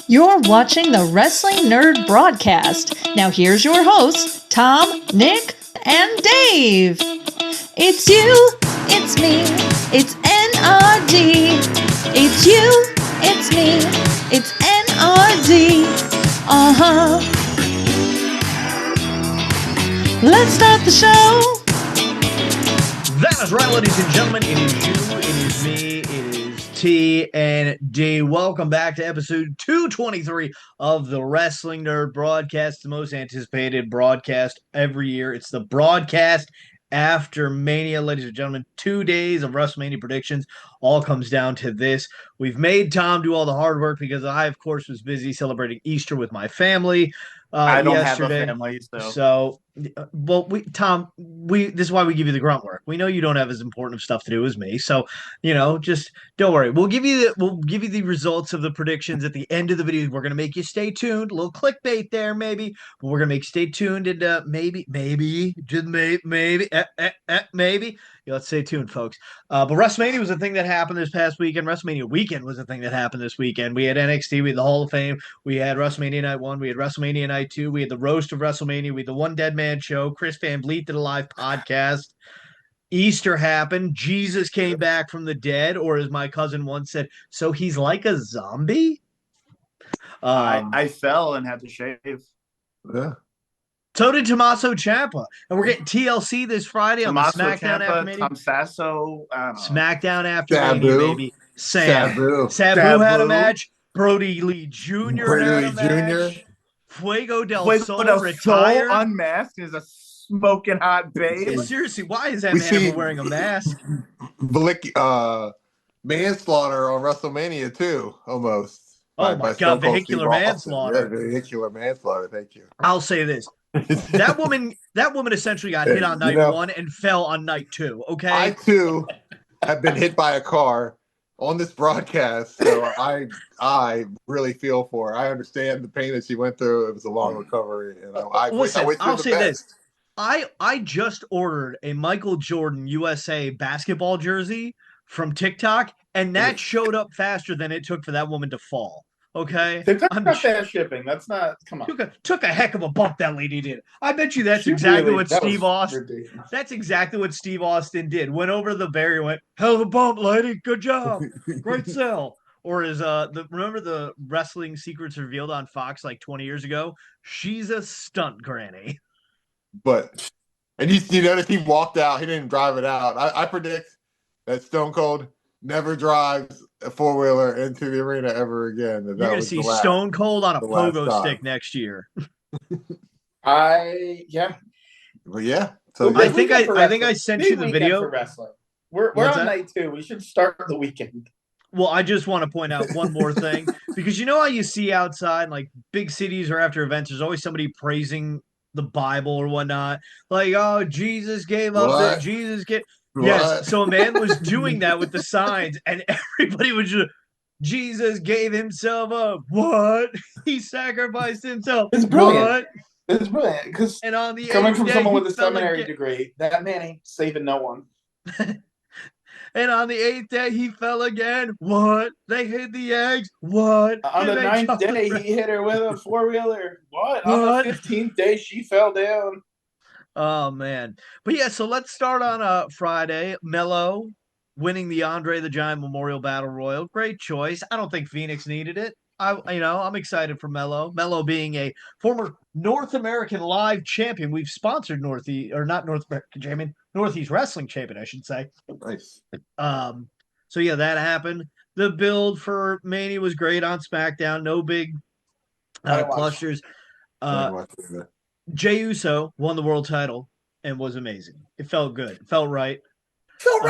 You're watching the Wrestling Nerd Broadcast. Now here's your hosts, Tom, Nick, and Dave. It's you, it's me, it's N.R.D. It's you, it's me, it's N.R.D. Uh-huh. Let's start the show. That is right, ladies and gentlemen. It is you, it is me, it is T and D. Welcome back to episode 223 of the Wrestling Nerd Broadcast, the most anticipated broadcast every year. It's the broadcast after Mania, ladies and gentlemen. 2 days of WrestleMania predictions. All comes down to this. We've made Tom do all the hard work because I, of course, was busy celebrating Easter with my family. I don't yesterday. have a family, So, Tom, this is why we give you the grunt work. We know you don't have as important of stuff to do as me, so just don't worry. We'll give you the results of the predictions at the end of the video. We're gonna make you stay tuned. A little clickbait there, maybe, but we're gonna make you stay tuned and maybe, just maybe. Let's stay tuned, folks. But WrestleMania was a thing that happened this past weekend. WrestleMania weekend was a thing that happened this weekend. We had NXT, we had the Hall of Fame, we had WrestleMania Night 1, we had WrestleMania Night 2, we had the Roast of WrestleMania, we had the One Dead Man Show, Chris Van Vliet did a live podcast. Easter happened. Jesus came back from the dead, or as my cousin once said, so he's like a zombie? I fell and had to shave. Yeah. So did Tommaso Ciampa. And we're getting TLC this Friday on the SmackDown after Mania. Tom Sasso. SmackDown after Mania, baby. Sabu Sabu had a match. Brody Lee Jr. had a match. Jr. Fuego del Sol retired. Unmasked is a smoking hot babe. Seriously, why is that man wearing a mask? Manslaughter on WrestleMania too, almost. Oh my God, vehicular manslaughter. Yeah, vehicular manslaughter, thank you. I'll say this. That woman essentially got hit on night 1 and fell on night 2, okay? I too have been hit by a car on this broadcast, so I really feel for her. I understand the pain that she went through. It was a long recovery, and I'll say this. I just ordered a Michael Jordan USA basketball jersey from TikTok, and that showed up faster than it took for that woman to fall. Okay, TikTok's not fast shipping. That's not. Come on. Took a heck of a bump that lady did. I bet you that's exactly what Steve Austin. That's exactly what Steve Austin did. Went over the barrier, went hell of a bump, lady. Good job, great sell. Or is remember the Wrestling Secrets Revealed on Fox like 20 years ago? She's a stunt granny. But you notice he walked out. He didn't drive it out. I predict that Stone Cold never drives a four-wheeler into the arena ever again. You're going to see Stone Cold on a pogo stick next year. Yeah. Well, yeah. So I think I sent you the video. For wrestling. We're on night 2. We should start the weekend. Well, I just want to point out one more thing. Because you know how you see outside, like big cities or after events, there's always somebody praising the Bible or whatnot. Like, oh, Jesus gave up. Jesus gave... Yes, so a man was doing that with the signs, and everybody was just, Jesus gave himself up. What? He sacrificed himself. It's brilliant. What? It's brilliant because coming from someone with a seminary degree, that man ain't saving no one. And on the 8th day, he fell again. What? They hid the eggs. What? On the 9th day, he hit her with a four-wheeler. What? On the 15th day, she fell down. Oh, man. But yeah, so let's start on Friday. Mello winning the Andre the Giant Memorial Battle Royal. Great choice. I don't think Phoenix needed it. I'm excited for Mello. Mello being a former North American Live champion. We've sponsored Northeast Wrestling champion, I should say. Nice. So yeah, that happened. The build for Mania was great on SmackDown. No big clusters. Jey Uso won the world title and was amazing. It felt good. It felt right. Felt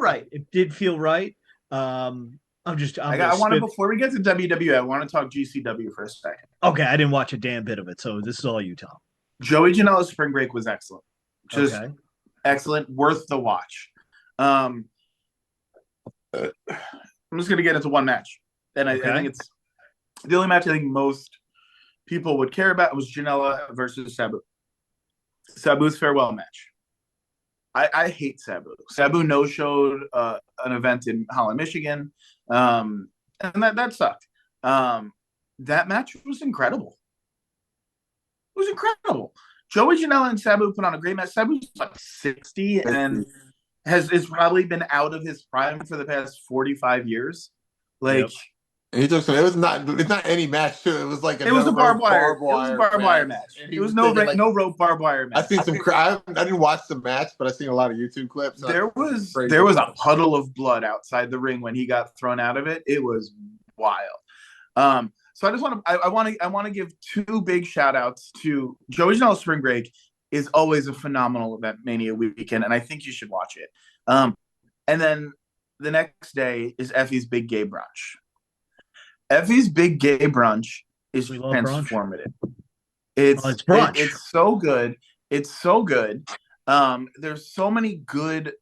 right. It did feel right. Before we get to WWE, I want to talk GCW for a second. Okay, I didn't watch a damn bit of it, so this is all you, Tom. Joey Janela's spring break was excellent. Excellent, worth the watch. I'm just going to get into one match. And I think it's the only match I think most people would care about was Janela versus Sabu. Sabu's farewell match. I hate Sabu. Sabu no-showed an event in Holland, Michigan, and that sucked. that match was incredible. It was incredible. Joey Janela and Sabu put on a great match. Sabu's like 60 and has probably been out of his prime for the past 45 years. Like, and he took some. It's not any match too. It was like it was a barbed wire. It was a barbed wire match. It was no rope barbed wire match. I seen some. I didn't watch the match, but I seen a lot of YouTube clips. There was a puddle of blood outside the ring when he got thrown out of it. It was wild. So I just want to give two big shout outs to Joey Janela Spring Break is always a phenomenal event, Mania weekend, and I think you should watch it. And then the next day is Effie's Big Gay Brunch. Effie's Big Gay Brunch is transformative. It's brunch. It's so good. It's so good. There's so many good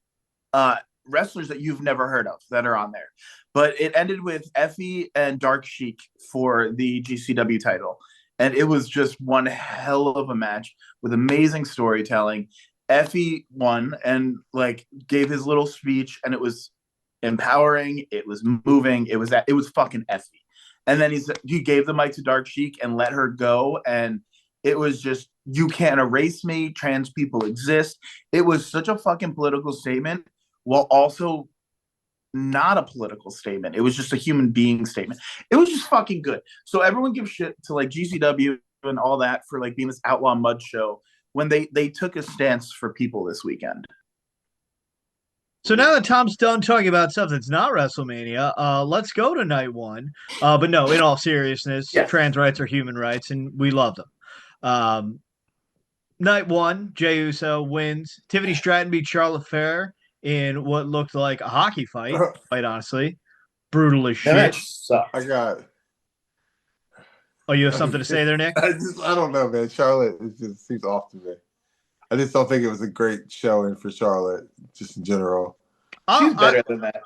wrestlers that you've never heard of that are on there. But it ended with Effie and Dark Sheik for the GCW title. And it was just one hell of a match with amazing storytelling. Effie won and like gave his little speech, and it was empowering. It was moving. It was fucking Effie. And then he gave the mic to Dark Sheik and let her go. And it was just, you can't erase me. Trans people exist. It was such a fucking political statement while also not a political statement. It was just a human being statement. It was just fucking good. So everyone gives shit to like GCW and all that for like being this outlaw mud show when they took a stance for people this weekend. So now that Tom's done talking about stuff that's not WrestleMania, let's go to night one. But no, in all seriousness, yes. Trans rights are human rights, and we love them. Night one, Jey Uso wins. Tiffany Stratton beat Charlotte Flair in what looked like a hockey fight, quite honestly. Brutal as shit. I got it. Oh, you have something to say there, Nick? I don't know, man. Charlotte just seems off to me. I just don't think it was a great showing for Charlotte, just in general. She's better than that.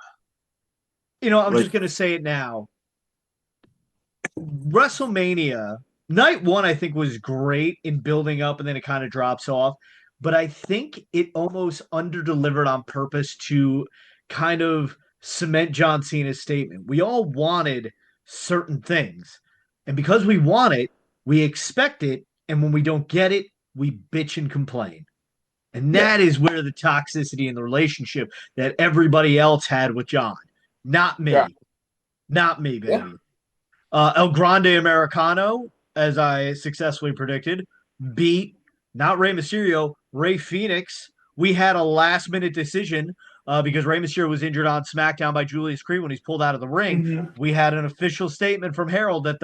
I'm just going to say it now. WrestleMania, night one, I think, was great in building up, and then it kind of drops off. But I think it almost under-delivered on purpose to kind of cement John Cena's statement. We all wanted certain things. And because we want it, we expect it. And when we don't get it, we bitch and complain. And that is where the toxicity in the relationship that everybody else had with John. Not me. Yeah. Not me, baby. Yeah. El Grande Americano, as I successfully predicted, beat not Rey Mysterio, Rey Fenix. We had a last-minute decision because Rey Mysterio was injured on SmackDown by Julius Creed when he's pulled out of the ring. Mm-hmm. We had an official statement from Harold that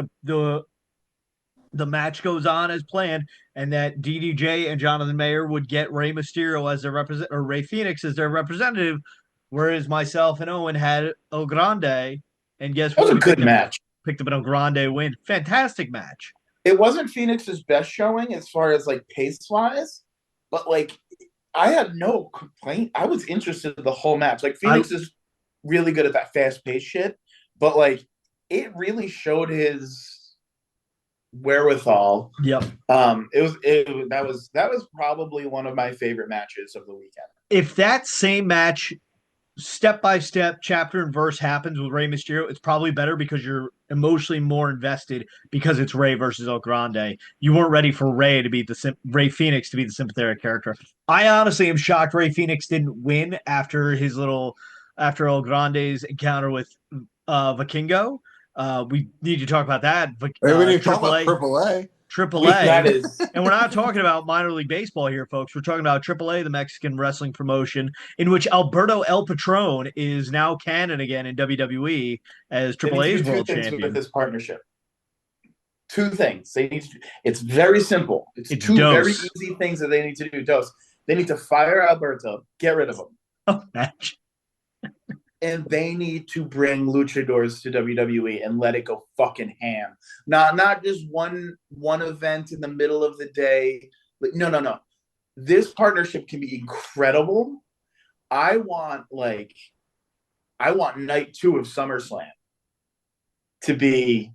the match goes on as planned, and that DDJ and Jonathan Mayer would get Rey Mysterio as their or Rey Fenix as their representative, whereas myself and Owen had El Grande. And guess what? That was a good match. Picked up an El Grande win. Fantastic match. It wasn't Phoenix's best showing as far as like pace-wise, but like I had no complaint. I was interested in the whole match. Like Phoenix is really good at that fast-paced shit, but like it really showed his wherewithal. Yep. That was probably one of my favorite matches of the weekend. If that same match, step by step, chapter and verse happens with Rey Mysterio, it's probably better because you're emotionally more invested because it's Rey versus El Grande. You weren't ready for Rey Fenix to be the sympathetic character. I honestly am shocked Rey Fenix didn't win after El Grande's encounter with Vikingo. We need to talk about that. We need to talk about AAA. AAA. And we're not talking about minor league baseball here, folks. We're talking about AAA, the Mexican wrestling promotion, in which Alberto El Patron is now canon again in WWE as AAA's world champion. With this partnership, two things they need to do. It's very simple. It's two very easy things that they need to do. They need to fire Alberto, get rid of him. Oh, match. And they need to bring luchadors to WWE and let it go fucking ham. Not just one event in the middle of the day. But no. This partnership can be incredible. I want night 2 of SummerSlam to be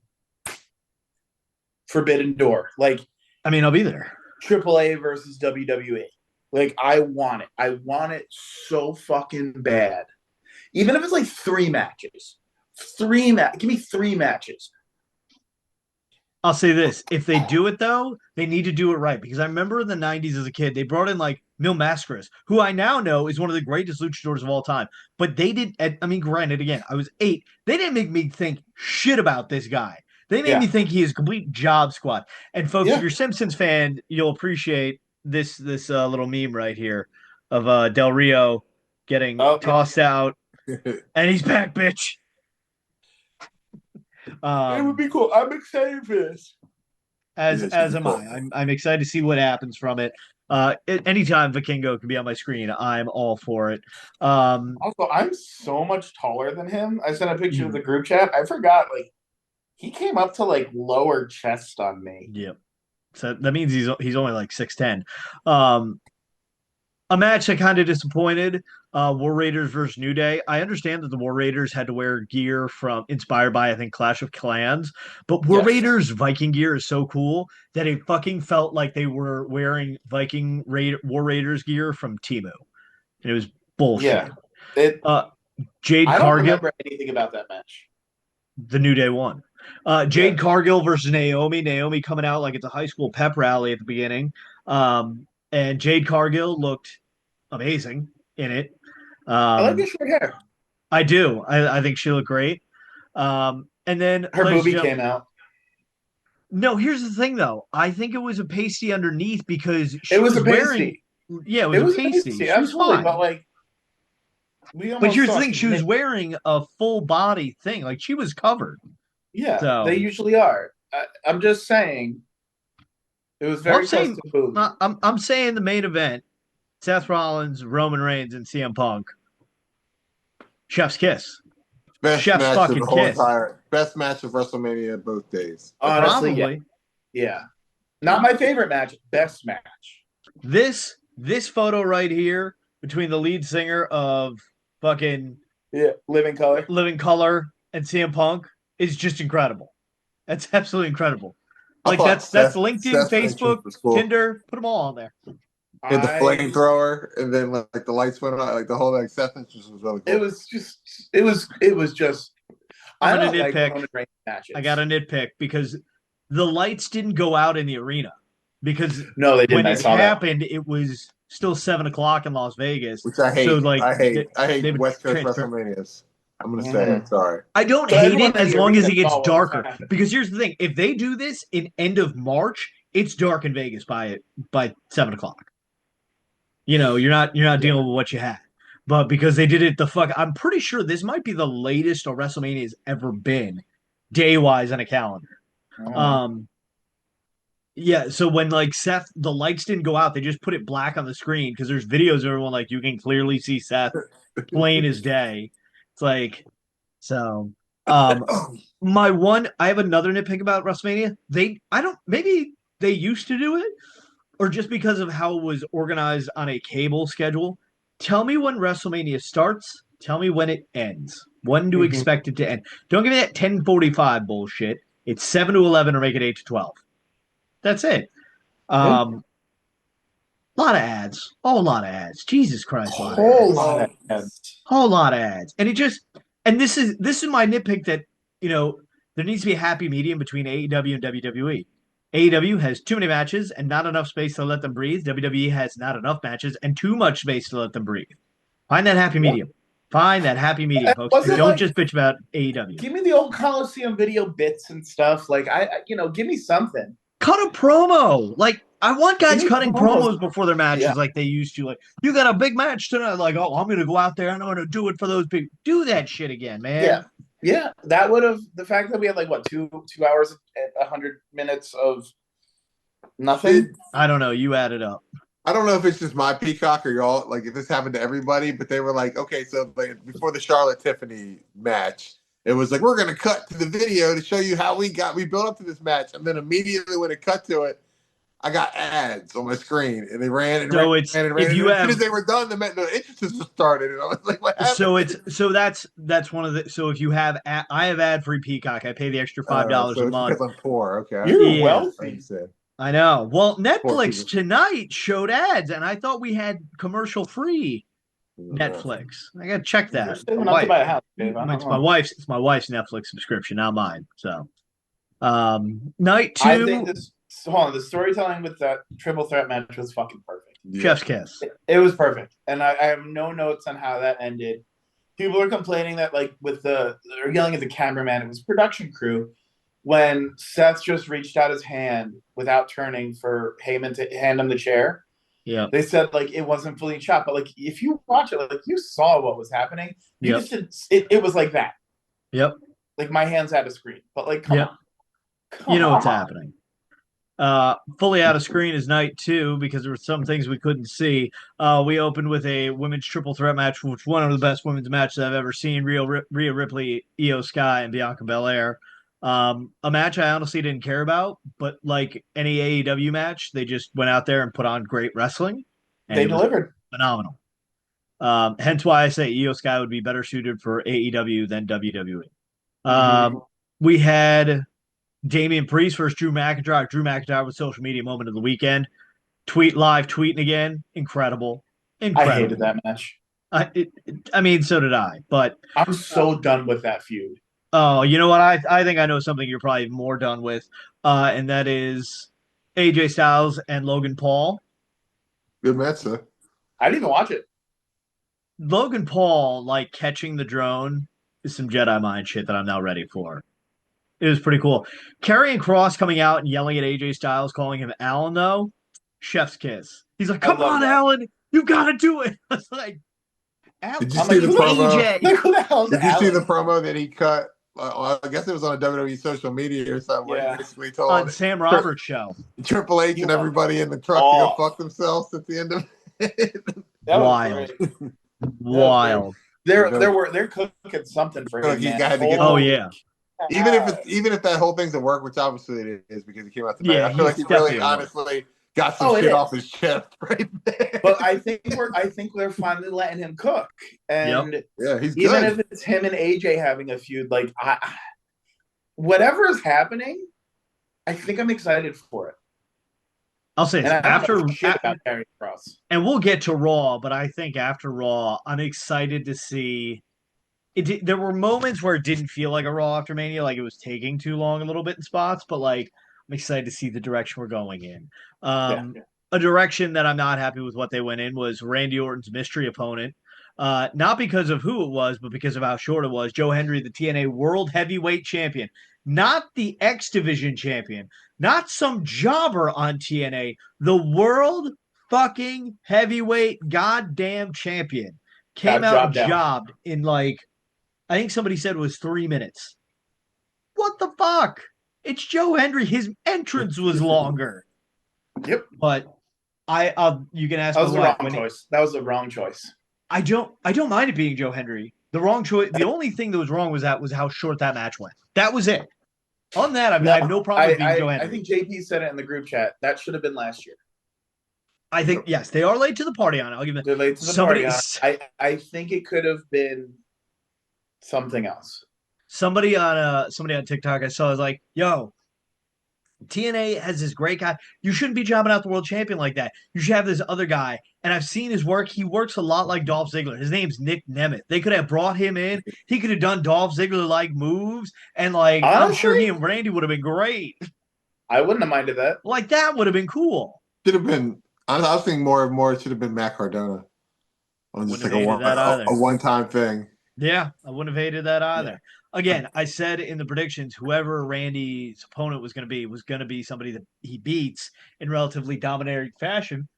Forbidden Door. I'll be there. AAA versus WWE. I want it. I want it so fucking bad. Even if it's like 3 matches. Give me 3 matches. I'll say this: if they do it though, they need to do it right. Because I remember in the '90s as a kid, they brought in like Mil Mascaras, who I now know is one of the greatest luchadors of all time. But they did. I mean, granted, again, I was 8. They didn't make me think shit about this guy. They made me think he is a complete job squad. And folks, if you're a Simpsons fan, you'll appreciate this little meme right here of Del Rio getting tossed out, and he's back, bitch. It would be cool. I'm excited for this. As am I. I'm excited to see what happens from it. Anytime Vikingo can be on my screen, I'm all for it. Also, I'm so much taller than him. I sent a picture to the group chat. I forgot, like, he came up to like lower chest on me. Yep. So that means he's only like 6'10". A match that kind of disappointed. War Raiders versus New Day. I understand that the War Raiders had to wear gear from inspired by, I think, Clash of Clans, but War Raiders Viking gear is so cool that it fucking felt like they were wearing War Raiders gear from Temu. And it was bullshit. Yeah. Jade I don't Cargill. remember anything about that match. The New Day won. Jade Cargill versus Naomi. Naomi coming out like it's a high school pep rally at the beginning. And Jade Cargill looked amazing in it. I like the short hair. I do. I think she looked great. And then her boobie came out. No, here's the thing though. I think it was a pasty underneath because she it was a wearing. Yeah, it was a pasty. She was fine. But like, but here's the thing: she was wearing a full body thing. Like she was covered. Yeah, so, they usually are. I'm just saying. It was very close to boobs. I'm saying the main event: Seth Rollins, Roman Reigns, and CM Punk. Chef's kiss. Best Chef's match fucking of the whole kiss. Best match of WrestleMania both days. Honestly, probably. Yeah. Not my favorite match. Best match. This photo right here between the lead singer of fucking Living Color and CM Punk is just incredible. That's absolutely incredible. Like that's LinkedIn, Facebook, cool. Tinder, put them all on there. And the flamethrower, and then like the lights went on, like the whole acceptance was really cool. It was just. I'm gonna nitpick. I got to nitpick because the lights didn't go out in the arena because no, they didn't. When it happened, it was still 7:00 in Las Vegas, which I hate. So like, I hate West Coast WrestleManias. I'm gonna say it. Sorry. I don't hate it as long as it gets darker. Because here's the thing: if they do this in end of March, it's dark in Vegas by 7:00. You know, you're not dealing with what you had. But because they did it I'm pretty sure this might be the latest a WrestleMania has ever been, day-wise on a calendar. Yeah, so when like Seth, the lights didn't go out, they just put it black on the screen because there's videos of everyone like you can clearly see Seth plain as day. It's like so. I have another nitpick about WrestleMania. Maybe they used to do it, or just because of how it was organized on a cable schedule. Tell me when WrestleMania starts. Tell me when it ends. When do we expect it to end? Don't give me that 10:45 bullshit. It's 7 to 11 or make it 8 to 12. That's it. Lot of ads. Oh, a lot of ads. Jesus Christ. Whole lot of ads. And this is my nitpick that, there needs to be a happy medium between AEW and WWE. AEW has too many matches and not enough space to let them breathe. WWE has not enough matches and too much space to let them breathe. Find that happy medium. Find that happy medium, folks. Don't just bitch about AEW. Give me the old Coliseum video bits and stuff. Like, give me something. Cut a promo. Like, I want guys cutting promos before their matches like they used to. Like, you got a big match tonight. Like, oh, I'm going to go out there and I'm going to do it for those people. Do that shit again, man. Yeah. Yeah, that would have the fact that we had like what 2 hours and 100 minutes of nothing. I don't know. You added up. I don't know if it's just my Peacock or y'all. Like if this happened to everybody, but they were like, okay, so like, before the Charlotte Tiffany match, it was like we're gonna cut to the video to show you how we built up to this match, and then immediately when it cut to it, I got ads on my screen, and they ran and ran. As soon as they were done, the entrances started, and I was like, "What happened?" That's one of the. So if you have, I have ad-free Peacock. I pay the extra $5 a month. Because I'm poor. Okay, you're wealthy. I know. Well, Netflix tonight showed ads, and I thought we had commercial-free Netflix. I got to check that. It's my wife's. It's my wife's Netflix subscription, not mine. So. Night two. I think the storytelling with that triple threat match was fucking perfect. Chef's kiss. It was perfect, and I have no notes on how that ended. People are complaining that they're yelling at the cameraman. It was production crew when Seth just reached out his hand without turning for Heyman to hand him the chair. Yeah, they said it wasn't fully shot, but if you watch it, you saw what was happening. You just didn't. It was like that. Yep. My hands had a screen, but come on. You know what's happening. Fully out of screen is night two because there were some things we couldn't see. We opened with a women's triple threat match, which was one of the best women's matches I've ever seen. Rhea Ripley, Io Sky, and Bianca Belair. A match I honestly didn't care about, but like any AEW match, they just went out there and put on great wrestling. And they delivered. Phenomenal. Hence why I say Io Sky would be better suited for AEW than WWE. We had Damian Priest versus Drew McIntyre. Drew McIntyre was social media moment of the weekend. Tweeting again. Incredible. I hated that match. So did I. But I'm so done with that feud. Oh, you know what? I think I know something you're probably more done with, and that is AJ Styles and Logan Paul. Good match, sir. I didn't even watch it. Logan Paul, catching the drone, is some Jedi mind shit that I'm now ready for. It was pretty cool. Karrion Kross coming out and yelling at AJ Styles, calling him Alan, though. Chef's kiss. He's like, come on, Alan. You got to do it. I was like, Alan. Did you see the promo? Did you see the Alan? promo that he cut? I guess it was on a WWE social media or something. Yeah. Where he basically told on Sam Roberts' show. Triple H and everybody in the truck to go fuck themselves at the end of it. Wild. Wild. They're cooking something for him. Yeah. Even if that whole thing's a work, which obviously it is because he came out tonight. I feel like he really honestly got some shit off his chest right there. But I think we're finally letting him cook. And he's even good. if it's him and AJ having a feud, whatever is happening, I think I'm excited for it. I'll say this, about Karrion Kross. And we'll get to Raw, but I think after Raw, I'm excited to see it. There were moments where it didn't feel like a Raw after Mania, like it was taking too long a little bit in spots, but I'm excited to see the direction we're going in. A direction that I'm not happy with what they went in was Randy Orton's mystery opponent. Not because of who it was, but because of how short it was. Joe Hendry, the TNA World Heavyweight Champion, not the X Division Champion, not some jobber on TNA, the World fucking Heavyweight goddamn Champion, came out jobbed in I think somebody said it was 3 minutes. What the fuck? It's Joe Hendry. His entrance was longer. Yep. But you can ask. That was the wrong choice. That was the wrong choice. I don't mind it being Joe Hendry. The wrong choice. The only thing that was wrong was how short that match went. That was it. On that, I have no problem with being Joe Hendry. I think JP said it in the group chat. That should have been last year. I think yes, they are late to the party on it. I'll give it. They're late to the party on it. I think it could have been something else. Somebody on TikTok I saw was like, "Yo, TNA has this great guy. You shouldn't be jobbing out the world champion like that. You should have this other guy." And I've seen his work. He works a lot like Dolph Ziggler. His name's Nick Nemeth. They could have brought him in. He could have done Dolph Ziggler-like moves. And honestly, I'm sure he and Randy would have been great. I wouldn't have minded that. That would have been cool. Should have been. I was thinking more. It should have been Matt Cardona. On just a one-time thing. Yeah, I wouldn't have hated that either. Yeah. Again, I said in the predictions, whoever Randy's opponent was going to be somebody that he beats in relatively dominating fashion,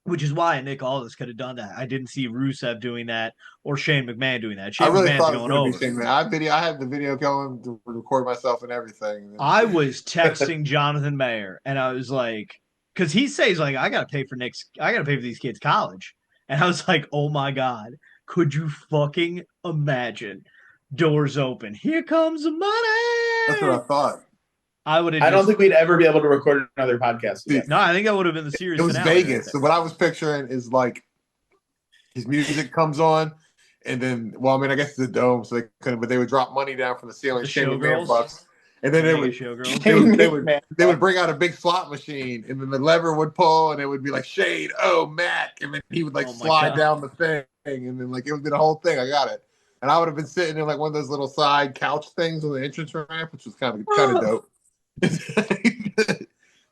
which is why Nick Aldis could have done that. I didn't see Rusev doing that or Shane McMahon doing that. I really thought it was going to be Shane McMahon. I had the video going to record myself and everything. I was texting Jonathan Mayer, and I was like, because he says I got to pay for these kids' college, and I was like, oh my god, could you fucking imagine? Doors open. Here comes the money. That's what I thought. I don't think we'd ever be able to record another podcast again. No, I think that would have been the series. It was Vegas. So what I was picturing is his music comes on, and then I guess it's a dome, so they couldn't. But they would drop money down from the ceiling, $1,000,000, and then they would bring out a big slot machine, and then the lever would pull, and it would be like Shade, Mac, and then he would slide down the thing, and then it would be the whole thing. I got it. and I would have been sitting in like one of those little side couch things on the entrance ramp, which was kind of dope.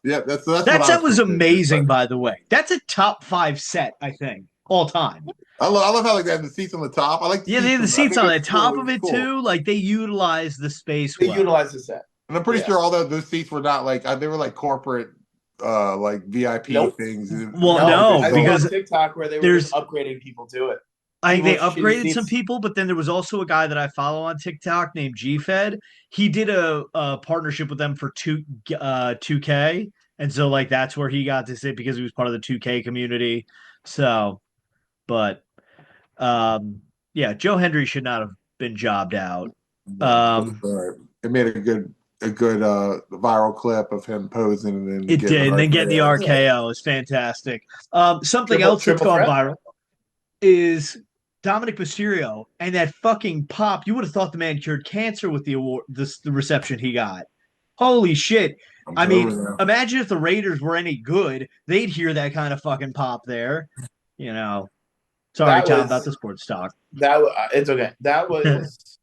Yeah, that's what That I set was thinking. amazing, by the way. That's a top 5 set, I think, all time. I love how like they have the seats on the top. I like Yeah, they have the seats on the top cool. of it too. Like they utilize the space They well. utilize the set. And I'm pretty sure all those seats were not like they were like corporate like VIP things. Well, no, I because saw TikTok where they were just upgrading people to it. I think they upgraded some people, but then there was also a guy that I follow on TikTok named GFed. He did a partnership with them for 2K, and so like that's where he got to sit because he was part of the 2K community. So, but yeah, Joe Hendry should not have been jobbed out. It made a good viral clip of him posing, and then it did, and then getting the RKO is fantastic. Something else that's gone viral is Dominic Mysterio and that fucking pop. You would have thought the man cured cancer with the award, the reception he got. Holy shit. I mean, imagine if the Raiders were any good, they'd hear that kind of fucking pop there. You know. Sorry, Tom, about the sports talk. It's okay. That was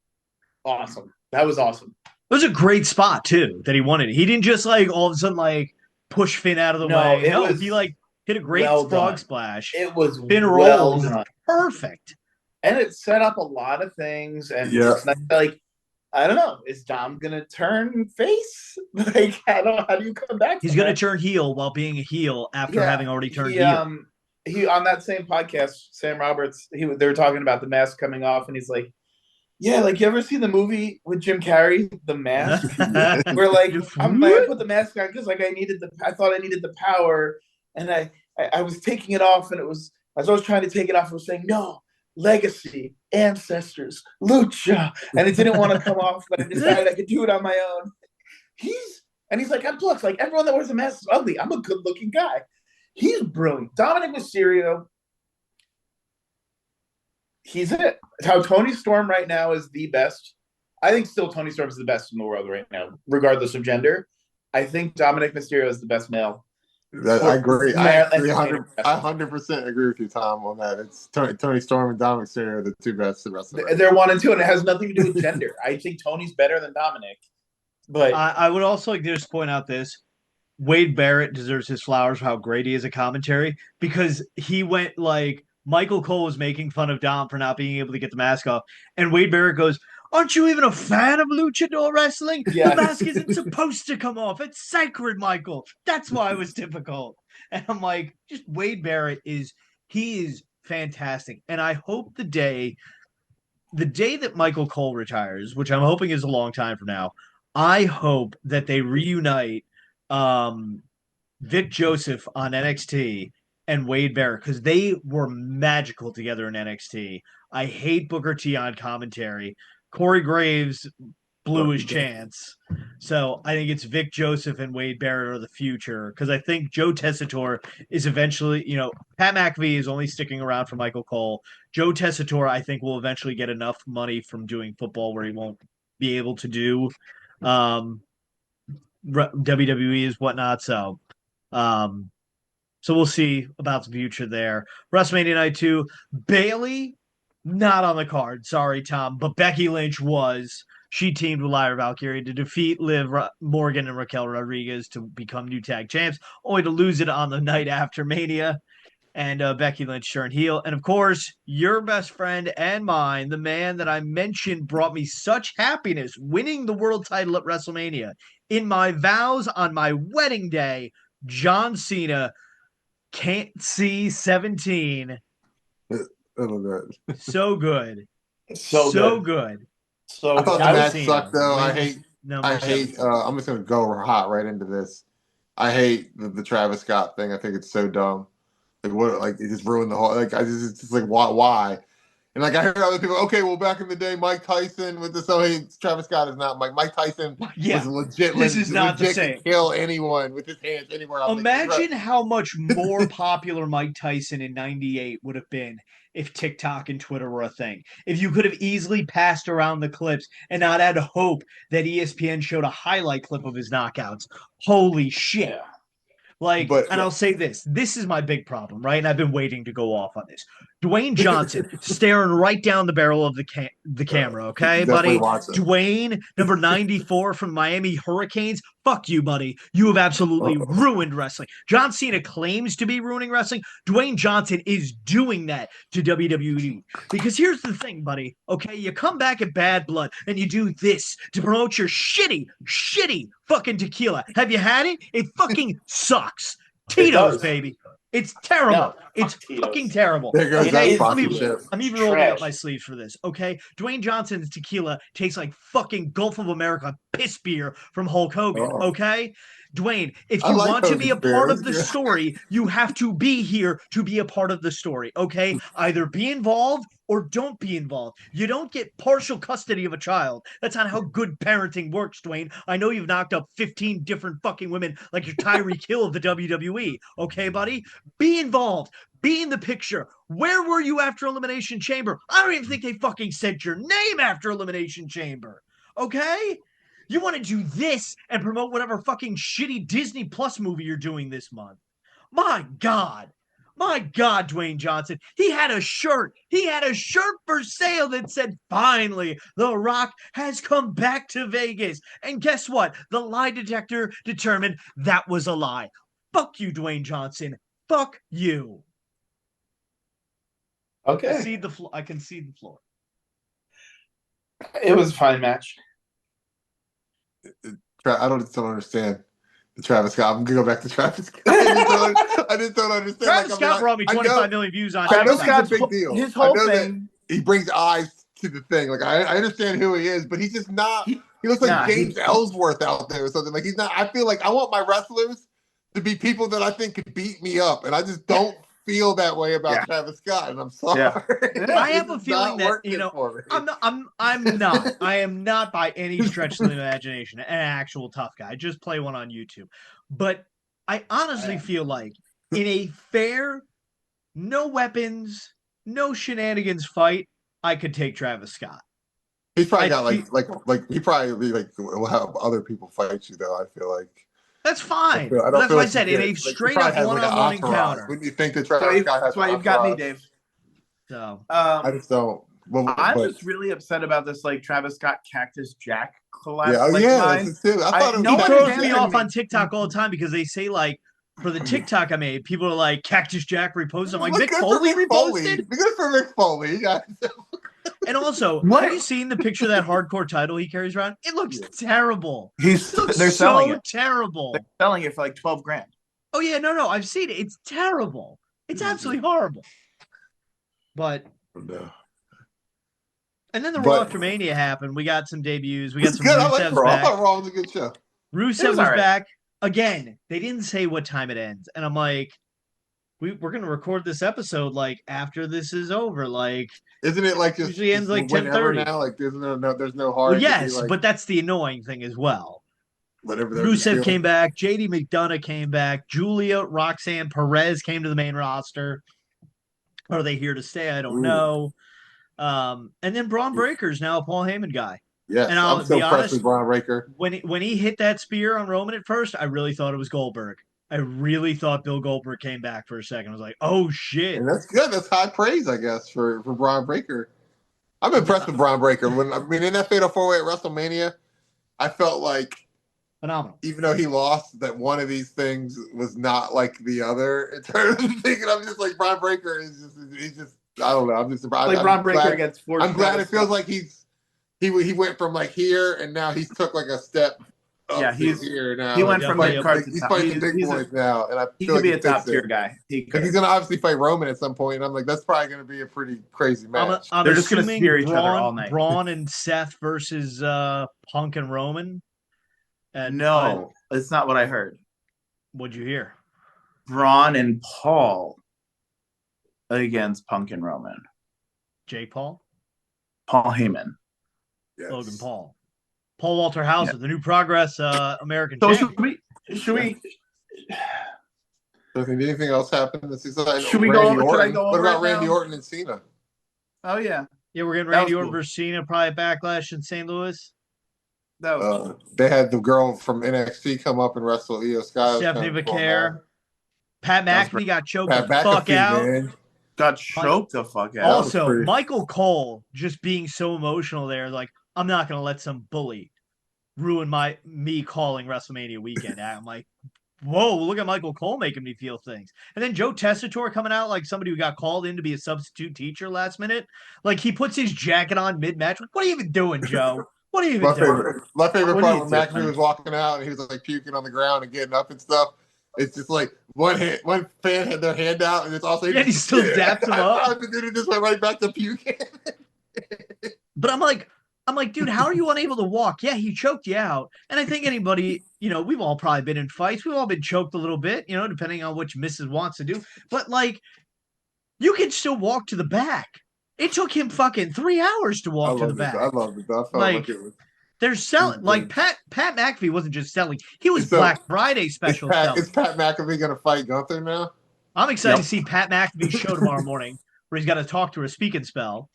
awesome. That was awesome. It was a great spot too that he wanted. He didn't just like all of a sudden like push Finn out of the way. No, he like hit a great frog splash. It was Finn rolls perfect. And it set up a lot of things. And it's not like, I don't know, is Dom gonna turn face? Like, how do you come back? He's gonna turn heel while being a heel after having already turned heel. He on that same podcast, Sam Roberts, they were talking about the mask coming off, and he's like, yeah, like you ever see the movie with Jim Carrey, The Mask? Where like I put the mask on because like I thought I needed the power, and I was taking it off, and it was as I was trying to take it off, I was saying no, legacy, ancestors, lucha, and it didn't want to come off, but I decided I could do it on my own. He's like, I'm plus like everyone that wears a mask is ugly. I'm a good looking guy. He's brilliant. Dominic Mysterio. He's it. How Tony Storm right now is the best. I think still Tony Storm is the best in the world right now, regardless of gender. I think Dominic Mysterio is the best male. I agree. I 100% agree with you, Tom, on that. It's Tony Storm and Dominic Mysterio are the two best wrestlers. They're 1 and 2, and it has nothing to do with gender. I think Tony's better than Dominic. But I would also like to just point out this. Wade Barrett deserves his flowers for how great he is at commentary because he went like Michael Cole was making fun of Dom for not being able to get the mask off. And Wade Barrett goes, aren't you even a fan of luchador wrestling? Yes. The mask isn't supposed to come off. It's sacred, Michael. That's why it was difficult. And I'm like, just Wade Barrett is fantastic. And I hope the day that Michael Cole retires, which I'm hoping is a long time from now, I hope that they reunite Vic Joseph on NXT and Wade Barrett because they were magical together in NXT. I hate Booker T on commentary. Corey Graves blew his chance. So I think it's Vic Joseph and Wade Barrett are the future because I think Joe Tessitore is eventually, Pat McAfee is only sticking around for Michael Cole. Joe Tessitore, I think, will eventually get enough money from doing football where he won't be able to do WWE is whatnot. So we'll see about the future there. WrestleMania Night 2, Bayley, not on the card. Sorry, Tom, but Becky Lynch was. She teamed with Lyra Valkyrie to defeat Liv Morgan and Raquel Rodriguez to become new tag champs, only to lose it on the night after Mania. And Becky Lynch turned heel. And of course, your best friend and mine, the man that I mentioned brought me such happiness, winning the world title at WrestleMania. In my vows on my wedding day, John Cena, can't see 17. So good. So good. So I thought the match sucked though. I hate I'm just gonna go hot right into this. I hate the Travis Scott thing. I think it's so dumb. Like it just ruined the whole it's just like why? And like I heard other people, okay, well back in the day, Mike Tyson with this. Travis Scott is not Mike Tyson was legit. This is not the same. Kill anyone with his hands anywhere else. Imagine how much more popular Mike Tyson in '98 would have been if TikTok and Twitter were a thing. If you could have easily passed around the clips and not had hope that ESPN showed a highlight clip of his knockouts. Holy shit. Yeah. I'll say this is my big problem, right? And I've been waiting to go off on this. Dwayne Johnson staring right down the barrel of the camera, okay, buddy? Dwayne, number 94 from Miami Hurricanes. Fuck you, buddy. You have absolutely ruined wrestling. John Cena claims to be ruining wrestling. Dwayne Johnson is doing that to WWE. Because here's the thing, buddy, okay? You come back at Bad Blood and you do this to promote your shitty fucking tequila. Have you had it? It fucking sucks. Tito's, baby. It's terrible. No, it's Tito's. fucking terrible. There goes that sponsorship. I'm even rolling up my sleeves for this, okay? Dwayne Johnson's tequila tastes like fucking Gulf of America piss beer from Hulk Hogan, okay? Dwayne, if you want to be a part of the story, you have to be here to be a part of the story, okay? Either be involved or don't be involved. You don't get partial custody of a child. That's not how good parenting works, Dwayne. I know you've knocked up 15 different fucking women like you're Tyreek Hill of the WWE, okay, buddy? Be involved. Be in the picture. Where were you after Elimination Chamber? I don't even think they fucking said your name after Elimination Chamber, okay? You want to do this and promote whatever fucking shitty Disney Plus movie you're doing this month. My God, Dwayne Johnson. He had a shirt for sale that said, finally, The Rock has come back to Vegas. And guess what? The lie detector determined that was a lie. Fuck you, Dwayne Johnson. Fuck you. Okay. I concede the floor. It was a fine match. I still understand the Travis Scott. I'm gonna go back to Travis Scott. I just don't understand. Travis Scott brought me 25 million views on Travis Scott's a big deal. His whole thing. He brings eyes to the thing. Like I understand who he is, but he's just not. He looks like James Ellsworth out there or something. Like he's not. I feel like I want my wrestlers to be people that I think could beat me up, and I just don't feel that way about Travis Scott, and I'm sorry. Yeah. I have a feeling that I am not by any stretch of the imagination an actual tough guy. Just play one on YouTube. But I honestly feel like in a fair, no weapons, no shenanigans fight, I could take Travis Scott. He's probably got like he probably be like will have other people fight you though. I feel like. That's fine. That's why I said in a straight up one-on-one encounter. Wouldn't you think that Travis Scott has? That's why you've got me, Dave. So I just don't. I'm just really upset about this, like Travis Scott Cactus Jack collab. That's too. I thought he throws me off on TikTok all the time because they say like for the TikTok I made, people are like Cactus Jack reposted. I'm like Mick Foley reposted. Good for Mick Foley. And also, have you seen the picture of that hardcore title he carries around? It looks terrible. They're selling it. Terrible. They're selling it for like $12,000. Oh yeah, no, I've seen it. It's terrible. It's absolutely horrible. But and then the Raw after Mania happened. We got some debuts. We got some Rusev's back. I thought Raw was a good show. Rusev was back again. They didn't say what time it ends, and I'm like, we're gonna record this episode like after this is over. Like, isn't it like usually ends like 10:30 now? Like, there's no hard. Well, yes, but that's the annoying thing as well. Whatever. Rusev came back. JD McDonough came back. Julia, Roxanne Perez came to the main roster. Are they here to stay? I don't know. And then Braun Breaker's now a Paul Heyman guy. Yeah, and I'm so impressed with Braun Breaker. When he hit that spear on Roman at first, I really thought it was Goldberg. I really thought Bill Goldberg came back for a second. I was like, oh shit. And that's good. That's high praise, I guess, for Braun Breaker. I'm impressed with Braun Breaker. In that Fatal 4-Way at WrestleMania, I felt like phenomenal. Even though he lost, that one of these things was not like the other in terms of thinking. I'm just like Braun Breaker he's just I don't know. I'm just surprised. Like Braun Breaker gets forced. I'm glad it feels like he went from like here and now he's took like a step. He's here now. He went from like he's fighting the big boys now, and I he feel could like be a top tier guy. He's gonna obviously fight Roman at some point, and I'm like, that's probably gonna be a pretty crazy match. They're just gonna spear each other all night. Braun and Seth versus Punk and Roman. And no, it's not what I heard. What'd you hear? Braun and Paul against Punk and Roman. Jake Paul? Paul Heyman. Yes. Logan Paul. Paul Walter Hauser, the new Progress American champion. Should we anything else happen this season? Should we go over? What about Randy Orton and Cena? Oh yeah. Yeah, we're getting Randy Orton versus Cena, probably Backlash in St. Louis. That was cool. They had the girl from NXT come up and wrestle Io Sky. Stephanie Vaquer. Pat McAfee got choked the fuck out. Man. got choked the fuck out. Also, Michael Cole just being so emotional there, like, I'm not gonna let some bully ruin me calling WrestleMania weekend. I'm like, whoa, look at Michael Cole making me feel things. And then Joe Tessitore coming out like somebody who got called in to be a substitute teacher last minute. Like, he puts his jacket on mid-match. Like, what are you even doing, Joe? What are you even doing? My favorite What part are when you McAfee doing? was walking out and he was like puking on the ground and getting up and stuff. It's just like one fan had their hand out and it's also Yeah, he still daps him up. And then it just went right back to puking. But I'm like, dude, how are you unable to walk? Yeah, he choked you out. And I think anybody, we've all probably been in fights. We've all been choked a little bit, depending on which Mrs. wants to do. But like, you can still walk to the back. It took him fucking 3 hours to walk to the back. I love it. I felt like it was. They're selling like Pat McAfee wasn't just selling; he was So, Black Friday special selling. Is Pat McAfee going to fight Gunther now? I'm excited to see Pat McAfee's show tomorrow morning, where he's got to talk to her speak and spell.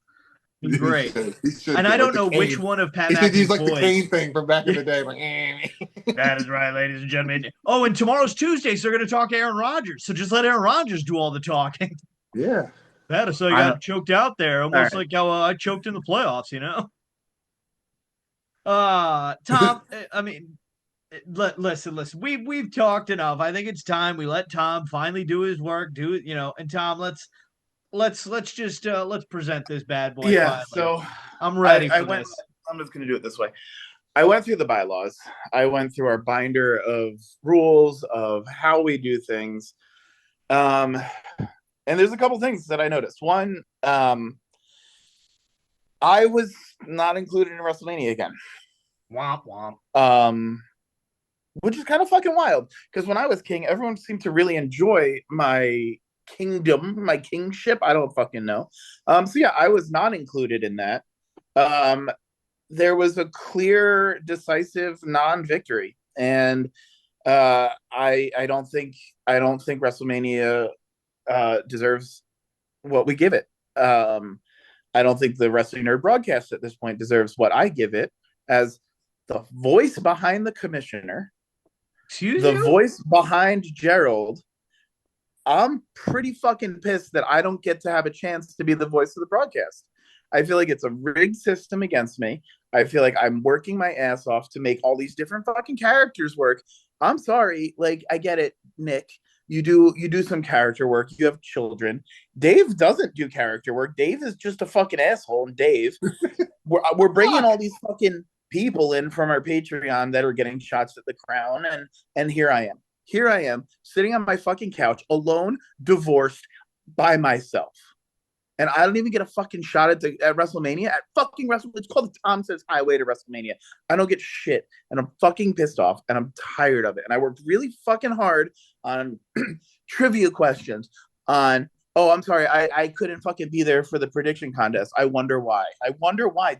It's great. He should and I don't know which one of Pat McAfee's use like boys. the cane thing from back in the day. Like, that is right, ladies and gentlemen. Oh, and tomorrow's Tuesday, so they're going to talk to Aaron Rodgers. So just let Aaron Rodgers do all the talking. Yeah. That so you got choked out there, almost like how I choked in the playoffs, Tom, I mean, listen. We've talked enough. I think it's time we let Tom finally do his work. Do it, And Tom, let's just let's present this bad boy. Yeah. Finally. So I'm ready for this. I'm just gonna do it this way. I went through the bylaws. I went through our binder of rules of how we do things. And there's a couple things that I noticed. One, I was not included in WrestleMania again. Womp womp. Which is kind of fucking wild. Because when I was king, everyone seemed to really enjoy my kingdom, my kingship. I don't fucking know. So yeah, I was not included in that. There was a clear, decisive non-victory. And I don't think WrestleMania deserves what we give it. I don't think the Wrestling NRD Broadcast at this point deserves what I give it as the voice behind the commissioner, voice behind Gerald. I'm pretty fucking pissed that I don't get to have a chance to be the voice of the broadcast. I feel like it's a rigged system against me. I feel like I'm working my ass off to make all these different fucking characters work. I'm sorry, like I get it, Nick. You do some character work. You have children. Dave doesn't do character work. Dave is just a fucking asshole. And Dave, we're bringing all these fucking people in from our Patreon that are getting shots at the crown, and here I am sitting on my fucking couch alone, divorced, by myself, and I don't even get a fucking shot at WrestleMania. At fucking WrestleMania, it's called the Tom Says Highway to WrestleMania. I don't get shit, and I'm fucking pissed off, and I'm tired of it. And I worked really fucking hard on trivia questions. Oh, I'm sorry, I couldn't fucking be there for the prediction contest. I wonder why,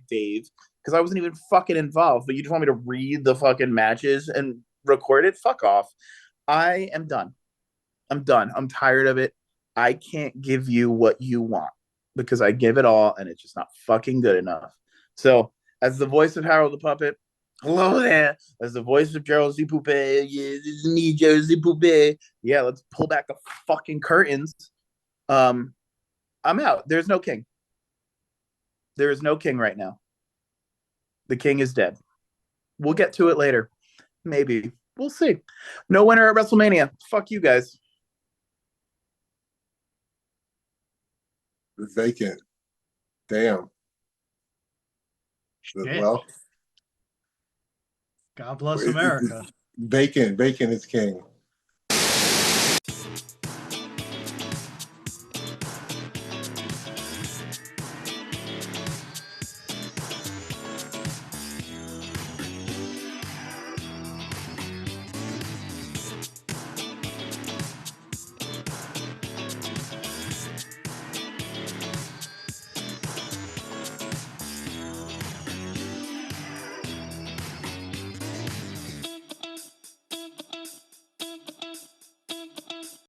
Dave. Because I wasn't even fucking involved, but you just want me to read the fucking matches and record it? Fuck off. I am done. I'm done. I'm tired of it. I can't give you what you want because I give it all and it's just not fucking good enough. So, as the voice of Harold the Puppet, hello there. As the voice of Gerald Z. Poupe, yeah, this is me, Gerald Z. Poupe. Yeah, let's pull back the fucking curtains. I'm out. There's no king. There is no king right now. The king is dead. We'll get to it later. Maybe. We'll see. No winner at WrestleMania. Fuck you guys. Vacant. Damn. Shit. Well, God bless America. Bacon is king.